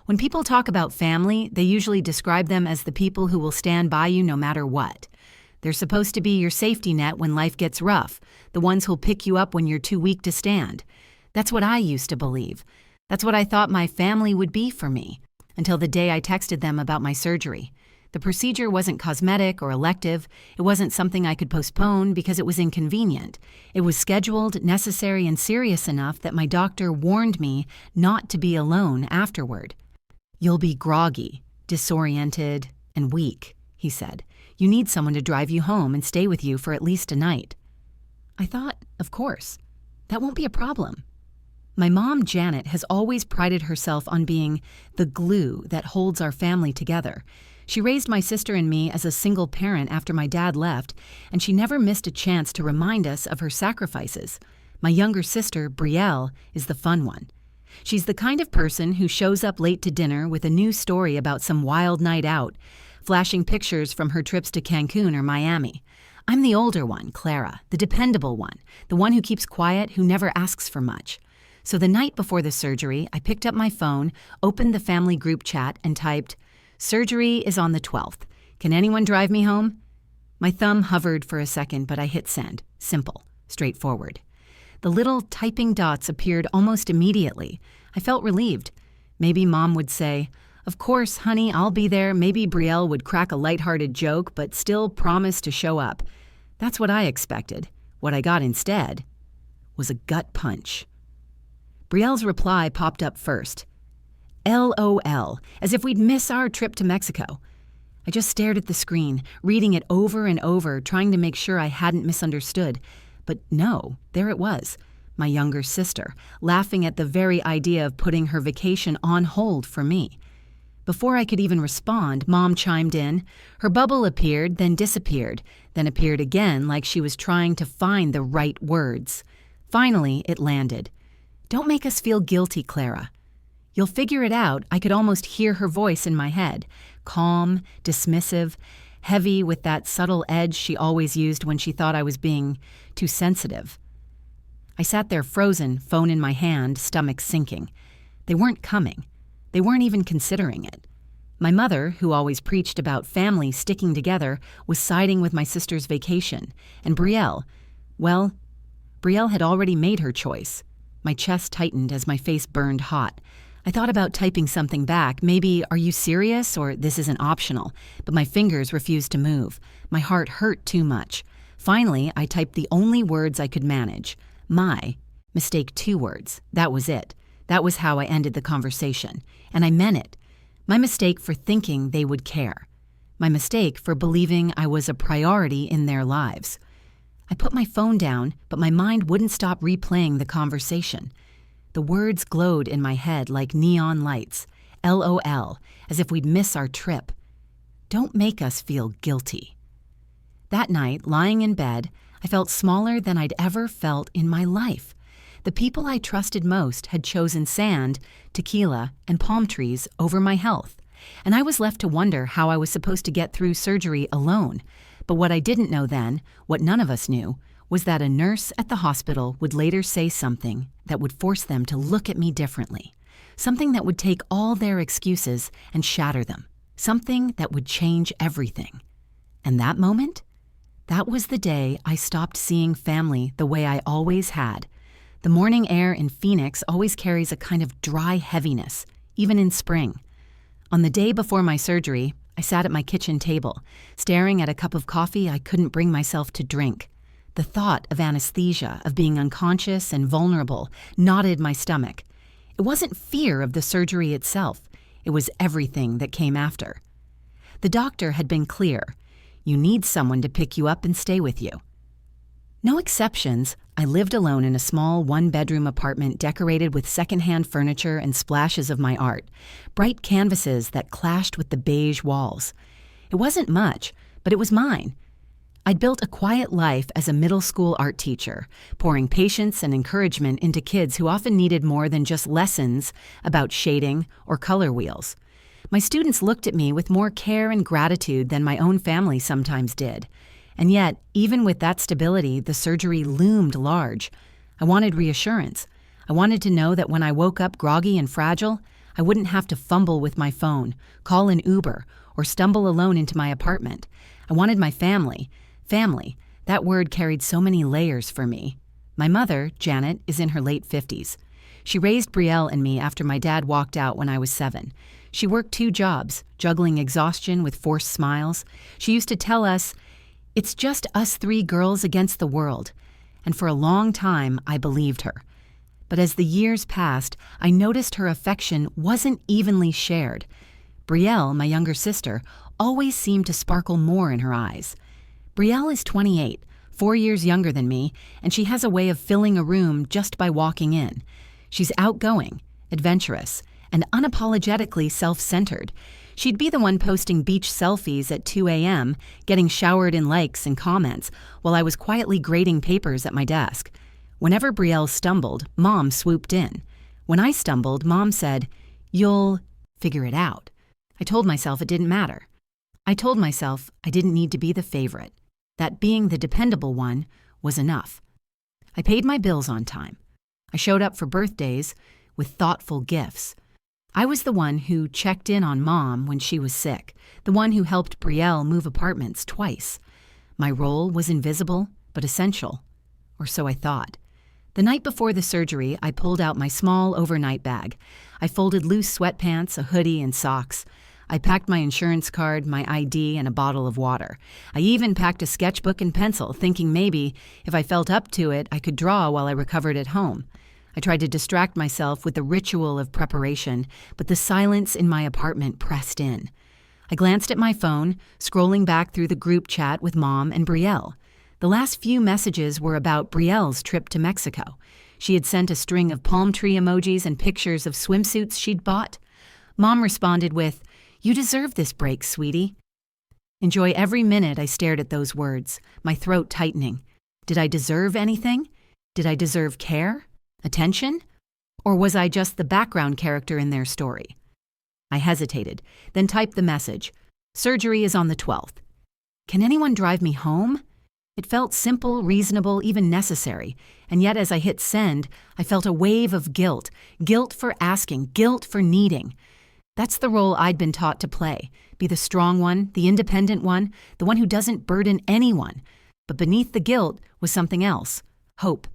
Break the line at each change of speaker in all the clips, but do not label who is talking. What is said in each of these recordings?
When people talk about family, they usually describe them as the people who will stand by you no matter what. They're supposed to be your safety net when life gets rough, the ones who'll pick you up when you're too weak to stand. That's what I used to believe. That's what I thought my family would be for me, until the day I texted them about my surgery. The procedure wasn't cosmetic or elective. It wasn't something I could postpone because it was inconvenient. It was scheduled, necessary, and serious enough that my doctor warned me not to be alone afterward. "You'll be groggy, disoriented, and weak," he said. "You need someone to drive you home and stay with you for at least a night." I thought, of course, that won't be a problem. My mom, Janet, has always prided herself on being the glue that holds our family together. She raised my sister and me as a single parent after my dad left, and she never missed a chance to remind us of her sacrifices. My younger sister, Rhea, is the fun one. She's the kind of person who shows up late to dinner with a new story about some wild night out, flashing pictures from her trips to Cancun or Miami. I'm the older one, Clara, the dependable one, the one who keeps quiet, who never asks for much. So the night before the surgery, I picked up my phone, opened the family group chat, and typed, "Surgery is on the 12th. Can anyone drive me home?" My thumb hovered for a second, but I hit send. Simple, straightforward. The little typing dots appeared almost immediately. I felt relieved. Maybe Mom would say, "Of course, honey, I'll be there." Maybe Brielle would crack a lighthearted joke, but still promise to show up. That's what I expected. What I got instead was a gut punch. Brielle's reply popped up first. LOL, as if we'd miss our trip to Mexico. I just stared at the screen, reading it over and over, trying to make sure I hadn't misunderstood. But no, there it was, my younger sister, laughing at the very idea of putting her vacation on hold for me. Before I could even respond, Mom chimed in. Her bubble appeared, then disappeared, then appeared again like she was trying to find the right words. Finally, it landed. "Don't make us feel guilty, Clara. You'll figure it out." I could almost hear her voice in my head, calm, dismissive, heavy with that subtle edge she always used when she thought I was being too sensitive. I sat there frozen, phone in my hand, stomach sinking. They weren't coming. They weren't even considering it. My mother, who always preached about family sticking together, was siding with my sister's vacation. And Brielle had already made her choice. My chest tightened as my face burned hot. I thought about typing something back, maybe, "Are you serious?" or "This isn't optional," but my fingers refused to move. My heart hurt too much. Finally, I typed the only words I could manage. Mistake 2 words. That was it. That was how I ended the conversation. And I meant it. My mistake for thinking they would care. My mistake for believing I was a priority in their lives. I put my phone down, but my mind wouldn't stop replaying the conversation. The words glowed in my head like neon lights. LOL, as if we'd miss our trip. Don't make us feel guilty. That night, lying in bed, I felt smaller than I'd ever felt in my life. The people I trusted most had chosen sand, tequila, and palm trees over my health, and I was left to wonder how I was supposed to get through surgery alone. But what I didn't know then, what none of us knew, was that a nurse at the hospital would later say something that would force them to look at me differently, something that would take all their excuses and shatter them, something that would change everything. And that moment? That was the day I stopped seeing family the way I always had. The morning air in Phoenix always carries a kind of dry heaviness, even in spring. On the day before my surgery, I sat at my kitchen table, staring at a cup of coffee I couldn't bring myself to drink. The thought of anesthesia, of being unconscious and vulnerable, knotted my stomach. It wasn't fear of the surgery itself. It was everything that came after. The doctor had been clear. You need someone to pick you up and stay with you. No exceptions, I lived alone in a small one-bedroom apartment decorated with secondhand furniture and splashes of my art, bright canvases that clashed with the beige walls. It wasn't much, but it was mine. I'd built a quiet life as a middle school art teacher, pouring patience and encouragement into kids who often needed more than just lessons about shading or color wheels. My students looked at me with more care and gratitude than my own family sometimes did. And yet, even with that stability, the surgery loomed large. I wanted reassurance. I wanted to know that when I woke up groggy and fragile, I wouldn't have to fumble with my phone, call an Uber, or stumble alone into my apartment. I wanted my family. Family, that word carried so many layers for me. My mother, Janet, is in her late 50s. She raised Brielle and me after my dad walked out when I was 7. She worked 2 jobs, juggling exhaustion with forced smiles. She used to tell us, "It's just us 3 girls against the world." And for a long time, I believed her. But as the years passed, I noticed her affection wasn't evenly shared. Brielle, my younger sister, always seemed to sparkle more in her eyes. Brielle is 28, 4 years younger than me, and she has a way of filling a room just by walking in. She's outgoing, adventurous, and unapologetically self-centered. She'd be the one posting beach selfies at 2 a.m., getting showered in likes and comments, while I was quietly grading papers at my desk. Whenever Brielle stumbled, Mom swooped in. When I stumbled, Mom said, "You'll figure it out." I told myself it didn't matter. I told myself I didn't need to be the favorite, that being the dependable one was enough. I paid my bills on time. I showed up for birthdays with thoughtful gifts. I was the one who checked in on Mom when she was sick, the one who helped Brielle move apartments twice. My role was invisible but essential, or so I thought. The night before the surgery, I pulled out my small overnight bag. I folded loose sweatpants, a hoodie, and socks. I packed my insurance card, my ID, and a bottle of water. I even packed a sketchbook and pencil, thinking maybe, if I felt up to it, I could draw while I recovered at home. I tried to distract myself with the ritual of preparation, but the silence in my apartment pressed in. I glanced at my phone, scrolling back through the group chat with Mom and Brielle. The last few messages were about Brielle's trip to Mexico. She had sent a string of palm tree emojis and pictures of swimsuits she'd bought. Mom responded with, "You deserve this break, sweetie." Enjoy every minute I stared at those words, my throat tightening. Did I deserve anything? Did I deserve care? Attention? Or was I just the background character in their story? I hesitated, then typed the message. "Surgery is on the 12th. Can anyone drive me home?" It felt simple, reasonable, even necessary, and yet as I hit send, I felt a wave of guilt. Guilt for asking, guilt for needing. That's the role I'd been taught to play. Be the strong one, the independent one, the one who doesn't burden anyone. But beneath the guilt was something else. Hope.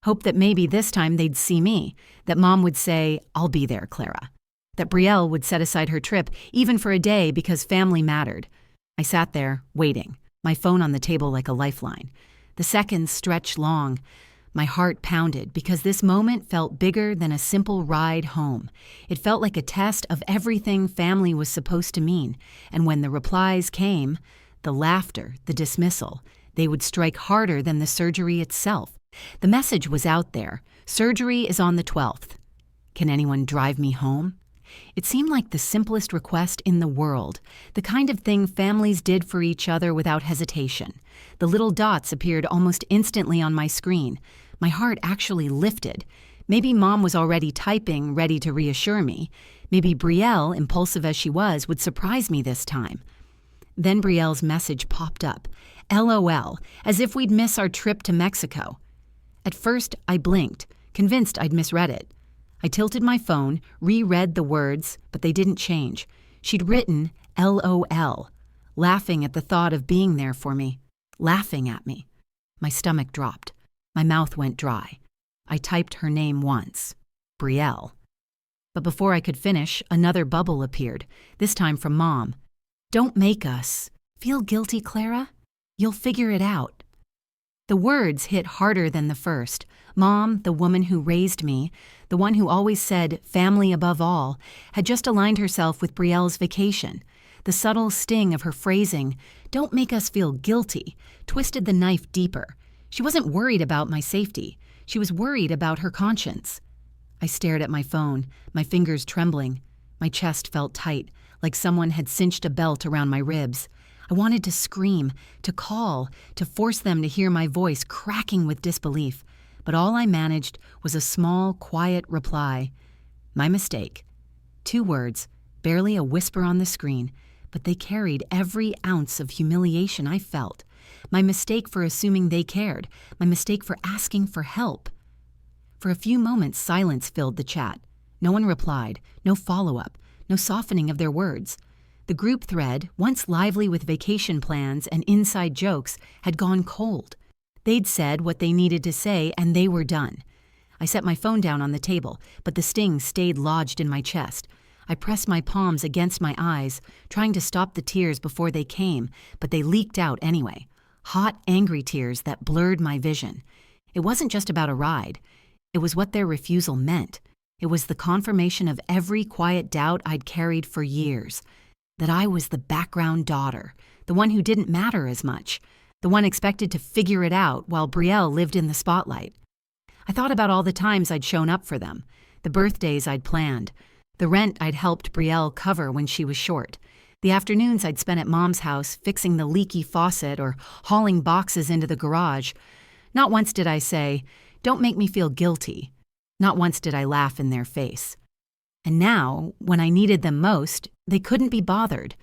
Hope that maybe this time they'd see me, that Mom would say, "I'll be there, Clara." That Brielle would set aside her trip, even for a day, because family mattered. I sat there, waiting, my phone on the table like a lifeline. The seconds stretched long. My heart pounded because this moment felt bigger than a simple ride home. It felt like a test of everything family was supposed to mean, and when the replies came, the laughter, the dismissal, they would strike harder than the surgery itself. The message was out there. Surgery is on the 12th. Can anyone drive me home? It seemed like the simplest request in the world, the kind of thing families did for each other without hesitation. The little dots appeared almost instantly on my screen. My heart actually lifted. Maybe Mom was already typing, ready to reassure me. Maybe Brielle, impulsive as she was, would surprise me this time. Then Brielle's message popped up. LOL, as if we'd miss our trip to Mexico. At first, I blinked, convinced I'd misread it. I tilted my phone, reread the words, but they didn't change. She'd written LOL, laughing at the thought of being there for me, laughing at me. My stomach dropped. My mouth went dry. I typed her name once, Brielle. But before I could finish, another bubble appeared, this time from Mom. "Don't make us. Feel guilty, Clara? You'll figure it out." The words hit harder than the first. Mom, the woman who raised me, the one who always said family above all, had just aligned herself with Brielle's vacation. The subtle sting of her phrasing, "Don't make us feel guilty," twisted the knife deeper. She wasn't worried about my safety. She was worried about her conscience. I stared at my phone, my fingers trembling. My chest felt tight, like someone had cinched a belt around my ribs. I wanted to scream, to call, to force them to hear my voice cracking with disbelief. But all I managed was a small, quiet reply. My mistake. 2 words, barely a whisper on the screen, but they carried every ounce of humiliation I felt. My mistake for assuming they cared. My mistake for asking for help. For a few moments, silence filled the chat. No one replied, no follow-up, no softening of their words. The group thread, once lively with vacation plans and inside jokes, had gone cold. They'd said what they needed to say, and they were done. I set my phone down on the table, but the sting stayed lodged in my chest. I pressed my palms against my eyes, trying to stop the tears before they came, but they leaked out anyway. Hot, angry tears that blurred my vision. It wasn't just about a ride. It was what their refusal meant. It was the confirmation of every quiet doubt I'd carried for years. That I was the background daughter, the one who didn't matter as much, the one expected to figure it out while Brielle lived in the spotlight. I thought about all the times I'd shown up for them, the birthdays I'd planned, the rent I'd helped Brielle cover when she was short, the afternoons I'd spent at Mom's house fixing the leaky faucet or hauling boxes into the garage. Not once did I say, "Don't make me feel guilty." Not once did I laugh in their face. And now, when I needed them most, they couldn't be bothered.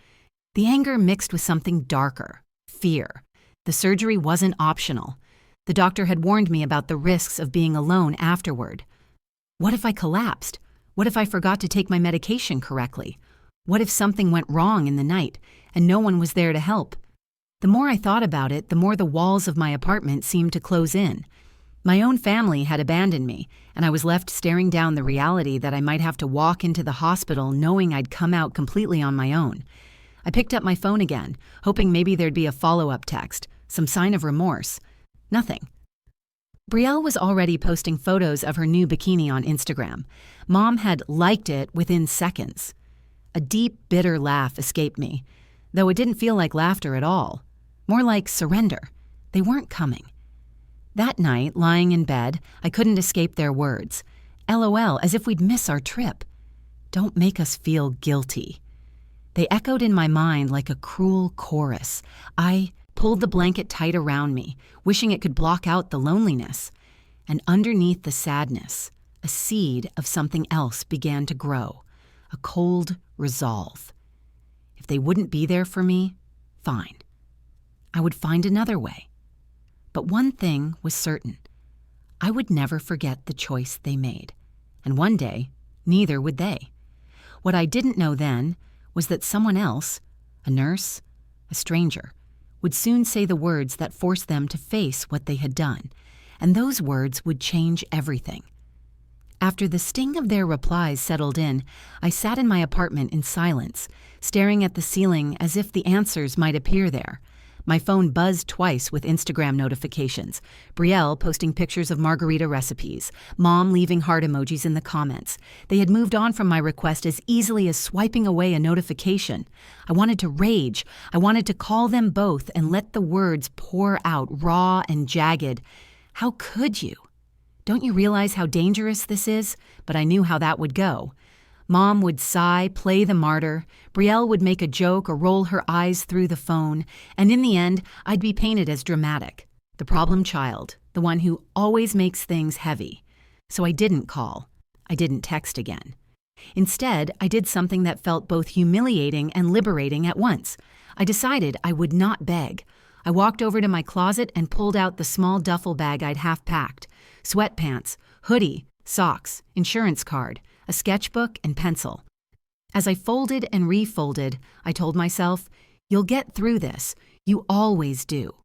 The anger mixed with something darker, fear. The surgery wasn't optional. The doctor had warned me about the risks of being alone afterward. What if I collapsed? What if I forgot to take my medication correctly? What if something went wrong in the night and no one was there to help? The more I thought about it, the more the walls of my apartment seemed to close in. My own family had abandoned me, and I was left staring down the reality that I might have to walk into the hospital knowing I'd come out completely on my own. I picked up my phone again, hoping maybe there'd be a follow-up text, some sign of remorse. Nothing. Brielle was already posting photos of her new bikini on Instagram. Mom had liked it within seconds. A deep, bitter laugh escaped me, though it didn't feel like laughter at all. More like surrender. They weren't coming. That night, lying in bed, I couldn't escape their words. LOL, as if we'd miss our trip. Don't make us feel guilty. They echoed in my mind like a cruel chorus. I pulled the blanket tight around me, wishing it could block out the loneliness. And underneath the sadness, a seed of something else began to grow, a cold resolve. If they wouldn't be there for me, fine. I would find another way. But one thing was certain. I would never forget the choice they made. And one day, neither would they. What I didn't know then was that someone else, a nurse, a stranger, would soon say the words that forced them to face what they had done, and those words would change everything. After the sting of their replies settled in, I sat in my apartment in silence, staring at the ceiling as if the answers might appear there. My phone buzzed twice with Instagram notifications. Brielle posting pictures of margarita recipes. Mom leaving heart emojis in the comments. They had moved on from my request as easily as swiping away a notification. I wanted to rage. I wanted to call them both and let the words pour out raw and jagged. How could you? Don't you realize how dangerous this is? But I knew how that would go. Mom would sigh, play the martyr. Brielle would make a joke or roll her eyes through the phone. And in the end, I'd be painted as dramatic. The problem child, the one who always makes things heavy. So I didn't call. I didn't text again. Instead, I did something that felt both humiliating and liberating at once. I decided I would not beg. I walked over to my closet and pulled out the small duffel bag I'd half-packed. Sweatpants, hoodie, socks, insurance card, a sketchbook, and pencil. As I folded and refolded, I told myself, "You'll get through this. You always do."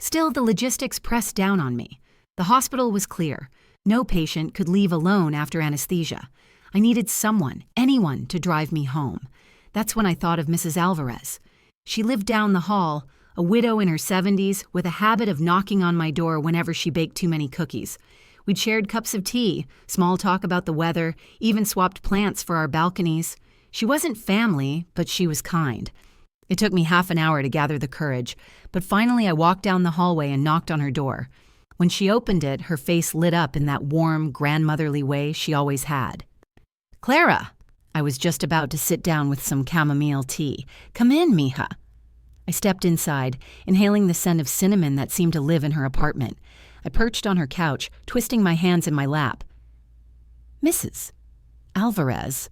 Still, the logistics pressed down on me. The hospital was clear. No patient could leave alone after anesthesia. I needed someone, anyone, to drive me home. That's when I thought of Mrs. Alvarez. She lived down the hall, a widow in her 70s, with a habit of knocking on my door whenever she baked too many cookies. We'd shared cups of tea, small talk about the weather, even swapped plants for our balconies. She wasn't family, but she was kind. It took me half an hour to gather the courage, but finally I walked down the hallway and knocked on her door. When she opened it, her face lit up in that warm, grandmotherly way she always had. "Clara!" I was just about to sit down with some chamomile tea. "Come in, mija." I stepped inside, inhaling the scent of cinnamon that seemed to live in her apartment. I perched on her couch, twisting my hands in my lap. "Mrs. Alvarez,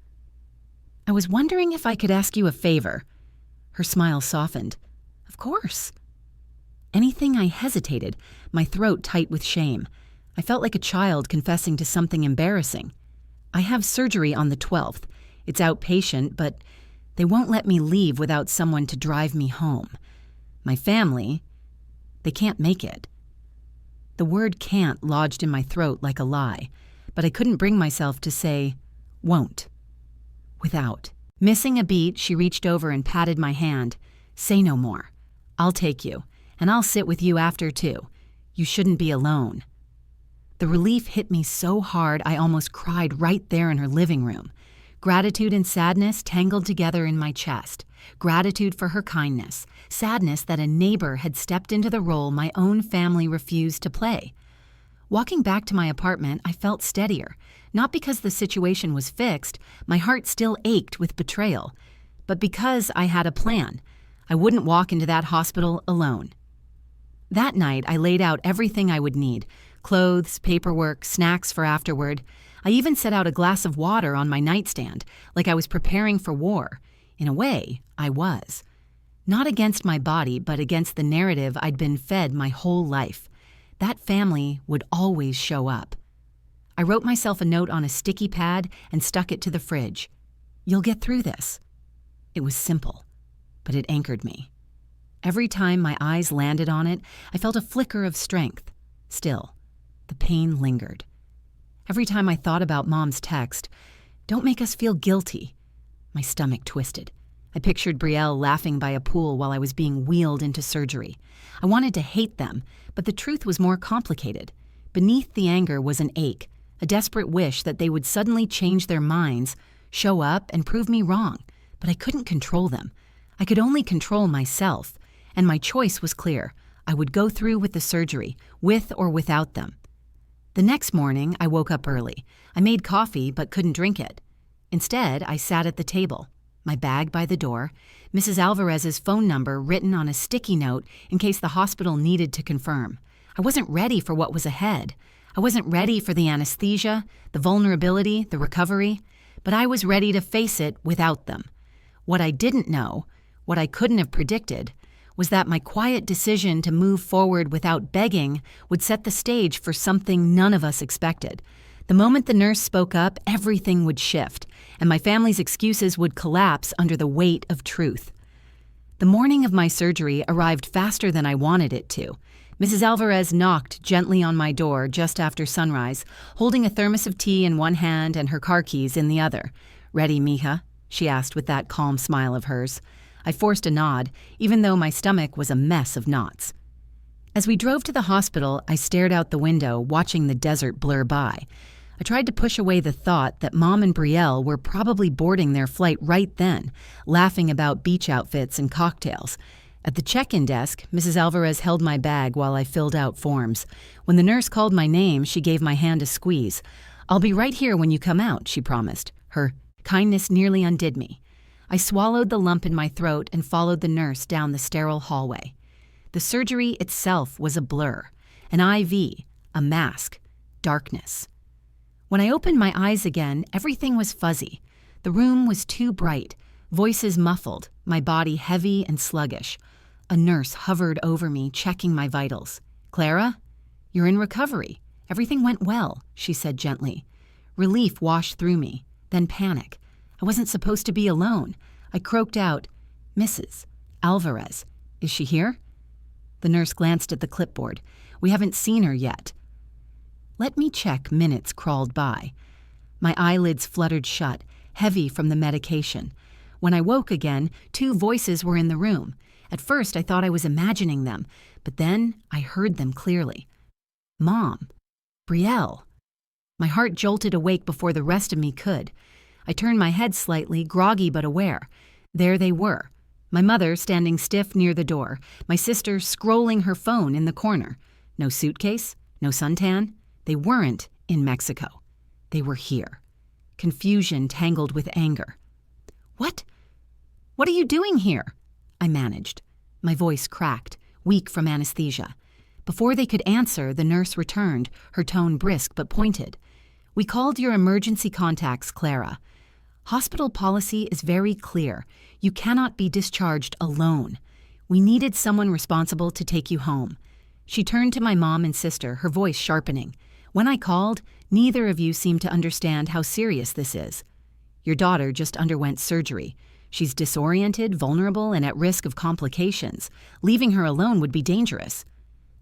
I was wondering if I could ask you a favor." Her smile softened. "Of course." Anything I hesitated, my throat tight with shame. I felt like a child confessing to something embarrassing. I have surgery on the 12th. It's outpatient, but they won't let me leave without someone to drive me home. My family, they can't make it. The word can't lodged in my throat like a lie, but I couldn't bring myself to say, won't. Without. Missing a beat, she reached over and patted my hand. Say no more. I'll take you, and I'll sit with you after too. You shouldn't be alone. The relief hit me so hard I almost cried right there in her living room. Gratitude and sadness tangled together in my chest. Gratitude for her kindness. Sadness that a neighbor had stepped into the role my own family refused to play. Walking back to my apartment, I felt steadier. Not because the situation was fixed, my heart still ached with betrayal, but because I had a plan. I wouldn't walk into that hospital alone. That night, I laid out everything I would need: clothes, paperwork, snacks for afterward. I even set out a glass of water on my nightstand, like I was preparing for war. In a way, I was. Not against my body, but against the narrative I'd been fed my whole life. That family would always show up. I wrote myself a note on a sticky pad and stuck it to the fridge. You'll get through this. It was simple, but it anchored me. Every time my eyes landed on it, I felt a flicker of strength. Still, the pain lingered. Every time I thought about Mom's text, "Don't make us feel guilty," my stomach twisted. I pictured Brielle laughing by a pool while I was being wheeled into surgery. I wanted to hate them, but the truth was more complicated. Beneath the anger was an ache, a desperate wish that they would suddenly change their minds, show up, and prove me wrong. But I couldn't control them. I could only control myself, and my choice was clear. I would go through with the surgery, with or without them. The next morning, I woke up early. I made coffee but couldn't drink it. Instead, I sat at the table, my bag by the door, Mrs. Alvarez's phone number written on a sticky note in case the hospital needed to confirm. I wasn't ready for what was ahead. I wasn't ready for the anesthesia, the vulnerability, the recovery, but I was ready to face it without them. What I didn't know, what I couldn't have predicted, was that my quiet decision to move forward without begging would set the stage for something none of us expected. The moment the nurse spoke up, everything would shift, and my family's excuses would collapse under the weight of truth. The morning of my surgery arrived faster than I wanted it to. Mrs. Alvarez knocked gently on my door just after sunrise, holding a thermos of tea in one hand and her car keys in the other. "Ready, mija?" she asked with that calm smile of hers. I forced a nod, even though my stomach was a mess of knots. As we drove to the hospital, I stared out the window, watching the desert blur by. I tried to push away the thought that Mom and Brielle were probably boarding their flight right then, laughing about beach outfits and cocktails. At the check-in desk, Mrs. Alvarez held my bag while I filled out forms. When the nurse called my name, she gave my hand a squeeze. "I'll be right here when you come out," she promised. Her kindness nearly undid me. I swallowed the lump in my throat and followed the nurse down the sterile hallway. The surgery itself was a blur, an IV, a mask, darkness. When I opened my eyes again, everything was fuzzy. The room was too bright, voices muffled, my body heavy and sluggish. A nurse hovered over me, checking my vitals. "Clara, you're in recovery. Everything went well," she said gently. Relief washed through me, then panic. I wasn't supposed to be alone. I croaked out, "Mrs. Alvarez, is she here?" The nurse glanced at the clipboard. "We haven't seen her yet." Let me check. Minutes crawled by. My eyelids fluttered shut, heavy from the medication. When I woke again, 2 voices were in the room. At first, I thought I was imagining them, but then I heard them clearly. Mom. Brielle. My heart jolted awake before the rest of me could. I turned my head slightly, groggy but aware. There they were. My mother standing stiff near the door, my sister scrolling her phone in the corner. No suitcase, no suntan. They weren't in Mexico. They were here. Confusion tangled with anger. What? What are you doing here?" I managed. My voice cracked, weak from anesthesia. Before they could answer, the nurse returned, her tone brisk but pointed. "We called your emergency contacts, Clara. Hospital policy is very clear. You cannot be discharged alone. We needed someone responsible to take you home." She turned to my mom and sister, her voice sharpening. "When I called, Neither of you seem to understand how serious this is. Your daughter just underwent surgery. She's disoriented, vulnerable, and at risk of complications. Leaving her alone would be dangerous."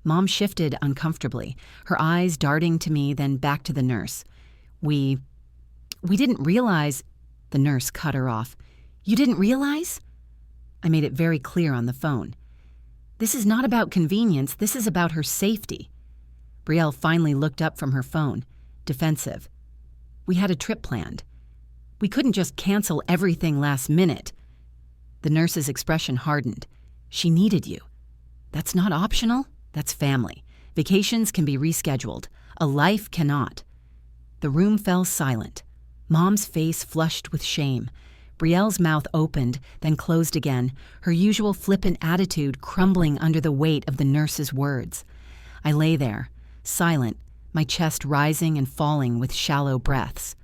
Mom shifted uncomfortably, her eyes darting to me, then back to the nurse. We didn't realize—" The nurse cut her off. "You didn't realize?" I made it very clear on the phone. "This is not about convenience, this is about her safety." Brielle finally looked up from her phone, defensive. "We had a trip planned. We couldn't just cancel everything last minute." The nurse's expression hardened. "She needed you. That's not optional, that's family. Vacations can be rescheduled. A life cannot." The room fell silent. Mom's face flushed with shame. Brielle's mouth opened, then closed again, her usual flippant attitude crumbling under the weight of the nurse's words. I lay there, silent, my chest rising and falling with shallow breaths.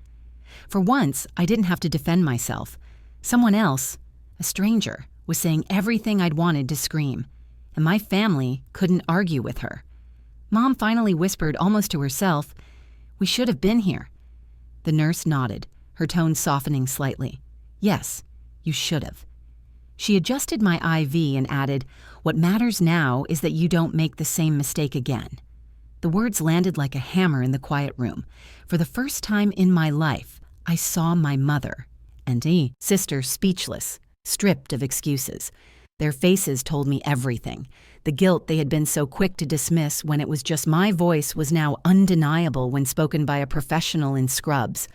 For once, I didn't have to defend myself. Someone else, a stranger, was saying everything I'd wanted to scream, and my family couldn't argue with her. Mom finally whispered almost to herself, "We should have been here." The nurse nodded, her tone softening slightly. "Yes, you should have." She adjusted my IV and added, "What matters now is that you don't make the same mistake again." The words landed like a hammer in the quiet room. For the first time in my life, I saw my mother and sister speechless, stripped of excuses. Their faces told me everything. The guilt they had been so quick to dismiss when it was just my voice was now undeniable when spoken by a professional in scrubs.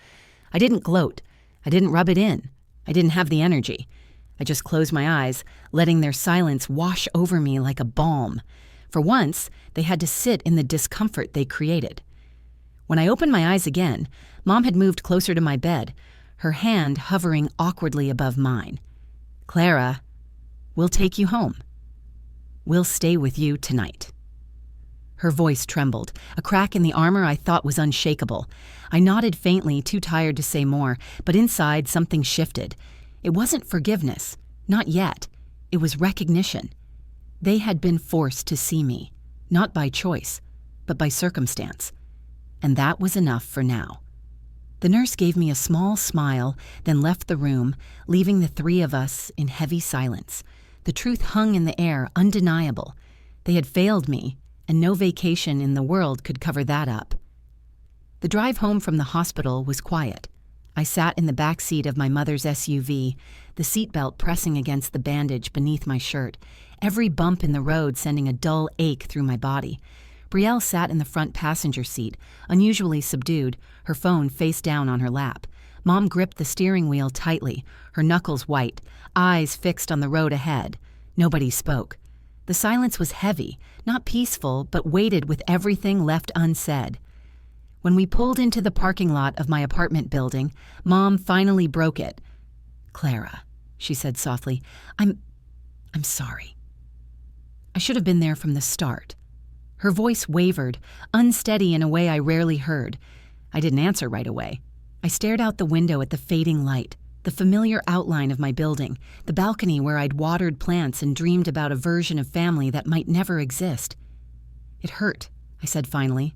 I didn't gloat. I didn't rub it in. I didn't have the energy. I just closed my eyes, letting their silence wash over me like a balm. For once, they had to sit in the discomfort they created. When I opened my eyes again, Mom had moved closer to my bed, her hand hovering awkwardly above mine. "Clara, we'll take you home. We'll stay with you tonight." Her voice trembled, a crack in the armor I thought was unshakable. I nodded faintly, too tired to say more, but inside something shifted. It wasn't forgiveness, not yet. It was recognition. They had been forced to see me, not by choice, but by circumstance. And that was enough for now. The nurse gave me a small smile, then left the room, leaving the three of us in heavy silence. The truth hung in the air, undeniable. They had failed me, and no vacation in the world could cover that up. The drive home from the hospital was quiet. I sat in the back seat of my mother's SUV, the seatbelt pressing against the bandage beneath my shirt, every bump in the road sending a dull ache through my body. Brielle sat in the front passenger seat, unusually subdued, her phone face down on her lap. Mom gripped the steering wheel tightly, her knuckles white, eyes fixed on the road ahead. Nobody spoke. The silence was heavy, not peaceful, but weighted with everything left unsaid. When we pulled into the parking lot of my apartment building, Mom finally broke it. "Clara," she said softly, I'm sorry. I should have been there from the start." Her voice wavered, unsteady in a way I rarely heard. I didn't answer right away. I stared out the window at the fading light, the familiar outline of my building, the balcony where I'd watered plants and dreamed about a version of family that might never exist. "It hurt," I said finally.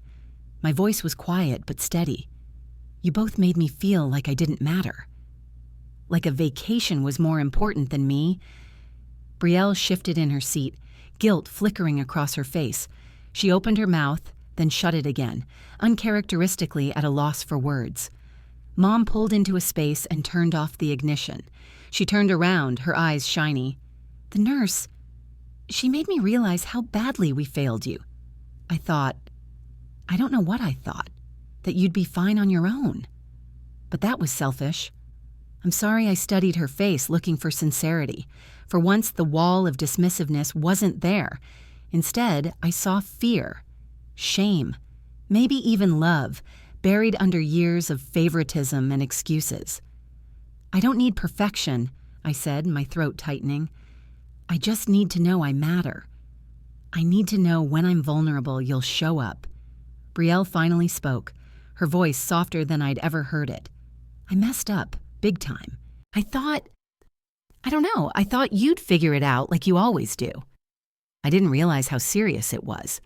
My voice was quiet but steady. "You both made me feel like I didn't matter. Like a vacation was more important than me." Brielle shifted in her seat, guilt flickering across her face. She opened her mouth, then shut it again, uncharacteristically at a loss for words. Mom pulled into a space and turned off the ignition. She turned around, her eyes shiny. "The nurse, she made me realize how badly we failed you. I don't know what I thought, that you'd be fine on your own. But that was selfish. I'm sorry I studied her face looking for sincerity. For once, the wall of dismissiveness wasn't there. Instead, I saw fear, shame, maybe even love, buried under years of favoritism and excuses. I don't need perfection, I said, my throat tightening. I just need to know I matter. I need to know when I'm vulnerable, you'll show up. Brielle finally spoke, her voice softer than I'd ever heard it. I messed up, big time. I thought you'd figure it out like you always do. I didn't realize how serious it was.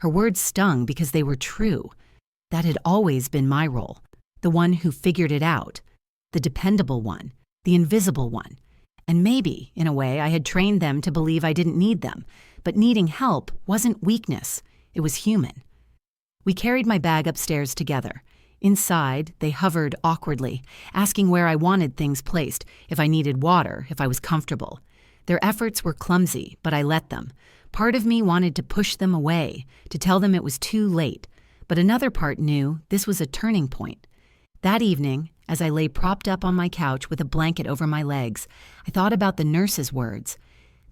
Her words stung because they were true. That had always been my role, the one who figured it out, the dependable one, the invisible one. And maybe, in a way, I had trained them to believe I didn't need them, but needing help wasn't weakness, it was human. We carried my bag upstairs together. Inside, they hovered awkwardly, asking where I wanted things placed, if I needed water, if I was comfortable. Their efforts were clumsy, but I let them. Part of me wanted to push them away, to tell them it was too late, but another part knew this was a turning point. That evening, as I lay propped up on my couch with a blanket over my legs, I thought about the nurse's words.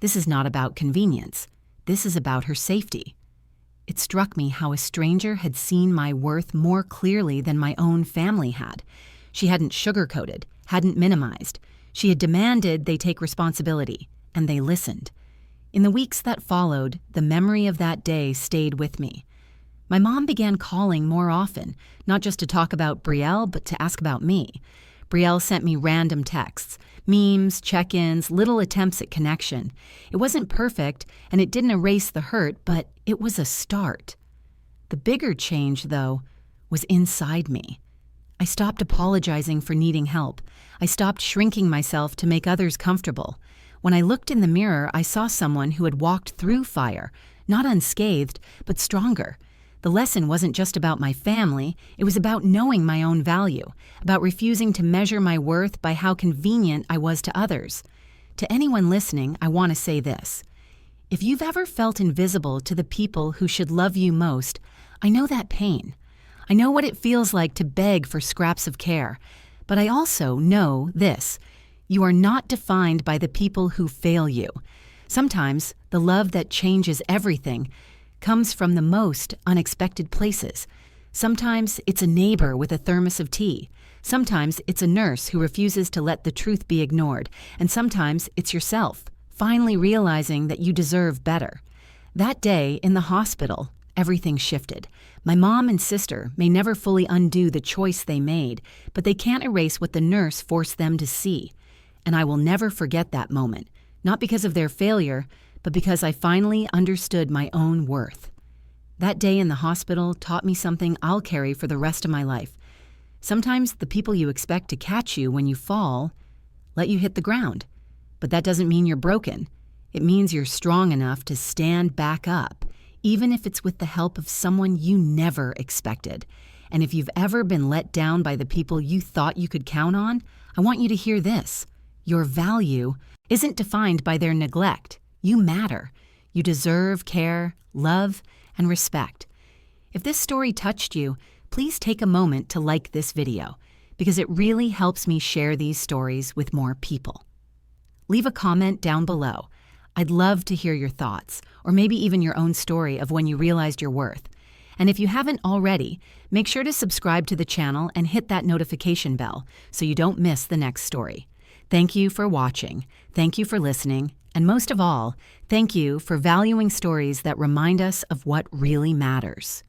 This is not about convenience. This is about her safety. It struck me how a stranger had seen my worth more clearly than my own family had. She hadn't sugarcoated, hadn't minimized. She had demanded they take responsibility, and they listened. In the weeks that followed, the memory of that day stayed with me. My mom began calling more often, not just to talk about Brielle, but to ask about me. Brielle sent me random texts, memes, check-ins, little attempts at connection. It wasn't perfect, and it didn't erase the hurt, but it was a start. The bigger change, though, was inside me. I stopped apologizing for needing help. I stopped shrinking myself to make others comfortable. When I looked in the mirror, I saw someone who had walked through fire, not unscathed, but stronger. The lesson wasn't just about my family, it was about knowing my own value, about refusing to measure my worth by how convenient I was to others. To anyone listening, I want to say this. If you've ever felt invisible to the people who should love you most, I know that pain. I know what it feels like to beg for scraps of care. But I also know this. You are not defined by the people who fail you. Sometimes the love that changes everything comes from the most unexpected places. Sometimes it's a neighbor with a thermos of tea. Sometimes it's a nurse who refuses to let the truth be ignored. And sometimes it's yourself, finally realizing that you deserve better. That day in the hospital, everything shifted. My mom and sister may never fully undo the choice they made, but they can't erase what the nurse forced them to see. And I will never forget that moment, not because of their failure, but because I finally understood my own worth. That day in the hospital taught me something I'll carry for the rest of my life. Sometimes the people you expect to catch you when you fall let you hit the ground. But that doesn't mean you're broken. It means you're strong enough to stand back up, even if it's with the help of someone you never expected. And if you've ever been let down by the people you thought you could count on, I want you to hear this. Your value isn't defined by their neglect. You matter. You deserve care, love, and respect. If this story touched you, please take a moment to like this video, because it really helps me share these stories with more people. Leave a comment down below. I'd love to hear your thoughts, or maybe even your own story of when you realized your worth. And if you haven't already, make sure to subscribe to the channel and hit that notification bell so you don't miss the next story. Thank you for watching. Thank you for listening. And most of all, thank you for valuing stories that remind us of what really matters.